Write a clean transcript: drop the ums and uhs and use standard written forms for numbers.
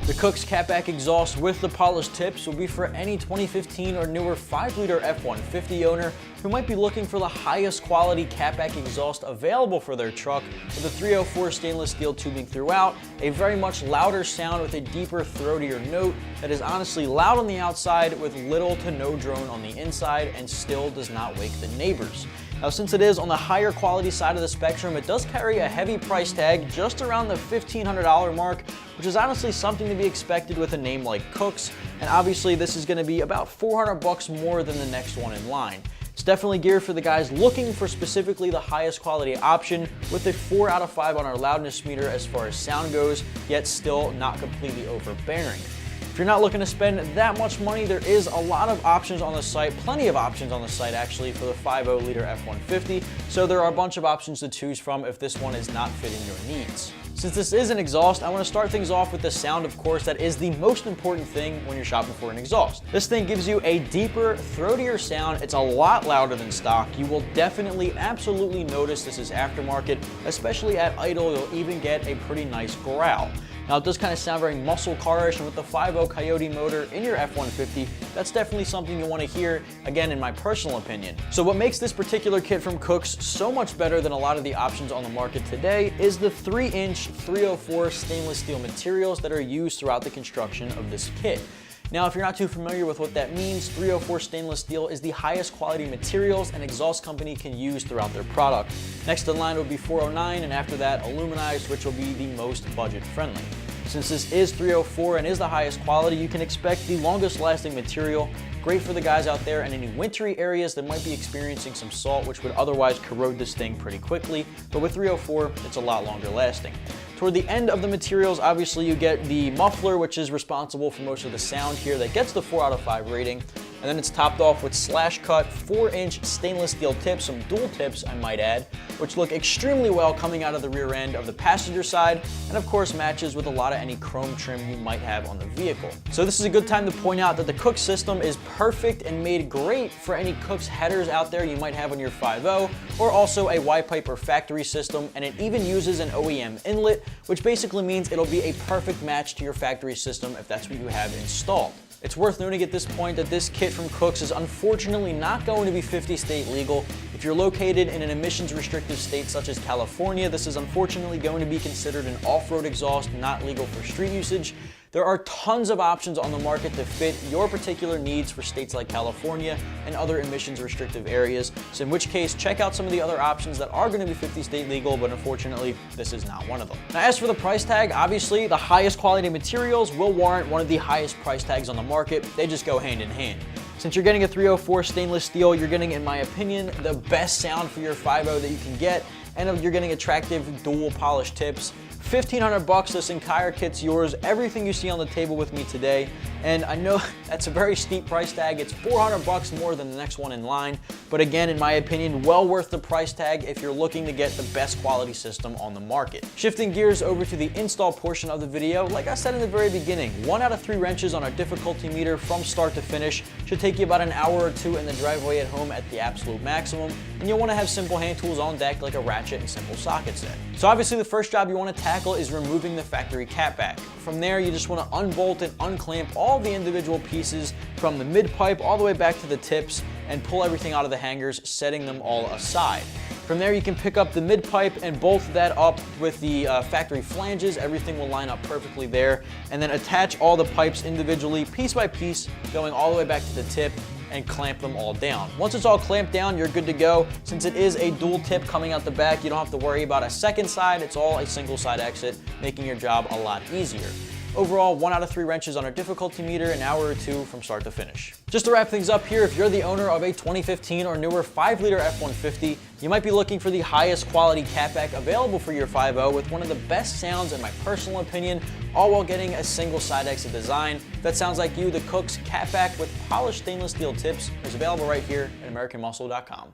The Kooks catback exhaust with the polished tips will be for any 2015 or newer 5-liter F150 owner who might be looking for the highest quality catback exhaust available for their truck, with a 304 stainless steel tubing throughout, a very much louder sound with a deeper, throatier note that is honestly loud on the outside with little to no drone on the inside and still does not wake the neighbors. Now, since it is on the higher quality side of the spectrum, it does carry a heavy price tag just around the $1,500 mark, which is honestly something to be expected with a name like Kooks, and obviously this is going to be about $400 more than the next one in line. It's definitely geared for the guys looking for specifically the highest quality option, with a 4 out of 5 on our loudness meter as far as sound goes, yet still not completely overbearing. If you're not looking to spend that much money, there is a lot of options on the site, plenty of options on the site actually for the 5.0 liter F150, so there are a bunch of options to choose from if this one is not fitting your needs. Since this is an exhaust, I want to start things off with the sound, of course. That is the most important thing when you're shopping for an exhaust. This thing gives you a deeper, throatier sound. It's a lot louder than stock. You will definitely, absolutely notice this is aftermarket, especially at idle. You'll even get a pretty nice growl. Now, it does kind of sound very muscle car-ish, and with the 5.0 Coyote motor in your F150, that's definitely something you want to hear, again, in my personal opinion. So what makes this particular kit from Kooks so much better than a lot of the options on the market today is the 3-inch 304 stainless steel materials that are used throughout the construction of this kit. Now, if you're not too familiar with what that means, 304 stainless steel is the highest quality materials an exhaust company can use throughout their product. Next in line would be 409, and after that, aluminized, which will be the most budget friendly. Since this is 304 and is the highest quality, you can expect the longest lasting material, great for the guys out there in any wintry areas that might be experiencing some salt, which would otherwise corrode this thing pretty quickly, but with 304, it's a lot longer lasting. Toward the end of the materials, obviously you get the muffler, which is responsible for most of the sound here, that gets the 4 out of 5 rating. And then it's topped off with slash cut 4-inch stainless steel tips, some dual tips I might add, which look extremely well coming out of the rear end of the passenger side, and of course matches with a lot of any chrome trim you might have on the vehicle. So this is a good time to point out that the Kooks system is perfect and made great for any Kooks headers out there you might have on your 5.0, or also a Y-pipe or factory system, and it even uses an OEM inlet, which basically means it'll be a perfect match to your factory system if that's what you have installed. It's worth noting at this point that this kit from Kooks is unfortunately not going to be 50 state legal. If you're located in an emissions restrictive state such as California, this is unfortunately going to be considered an off-road exhaust, not legal for street usage. There are tons of options on the market to fit your particular needs for states like California and other emissions restrictive areas, so in which case, check out some of the other options that are going to be 50 state legal, but unfortunately, this is not one of them. Now, as for the price tag, obviously, the highest quality materials will warrant one of the highest price tags on the market. They just go hand in hand. Since you're getting a 304 stainless steel, you're getting, in my opinion, the best sound for your 5.0 that you can get, and you're getting attractive dual polished tips. $1,500, this entire kit's yours, everything you see on the table with me today, and I know that's a very steep price tag. It's $400 more than the next one in line, but again, in my opinion, well worth the price tag if you're looking to get the best quality system on the market. Shifting gears over to the install portion of the video, like I said in the very beginning, 1 out of 3 wrenches on our difficulty meter from start to finish should take you about an hour or 2 in the driveway at home at the absolute maximum, and you'll want to have simple hand tools on deck like a ratchet and simple socket set. So obviously the first job you want to tackle is removing the factory catback. From there, you just want to unbolt and unclamp all the individual pieces from the mid pipe all the way back to the tips and pull everything out of the hangers, setting them all aside. From there, you can pick up the mid pipe and bolt that up with the factory flanges. Everything will line up perfectly there, and then attach all the pipes individually, piece by piece, going all the way back to the tip, and clamp them all down. Once it's all clamped down, you're good to go. Since it is a dual tip coming out the back, you don't have to worry about a second side. It's all a single side exit, making your job a lot easier. Overall, 1 out of 3 wrenches on our difficulty meter, an hour or 2 from start to finish. Just to wrap things up here, if you're the owner of a 2015 or newer 5-liter F150, you might be looking for the highest quality catback available for your 5.0 with one of the best sounds in my personal opinion, all while getting a single side exit design. If that sounds like you, the Kooks catback with polished stainless steel tips is available right here at AmericanMuscle.com.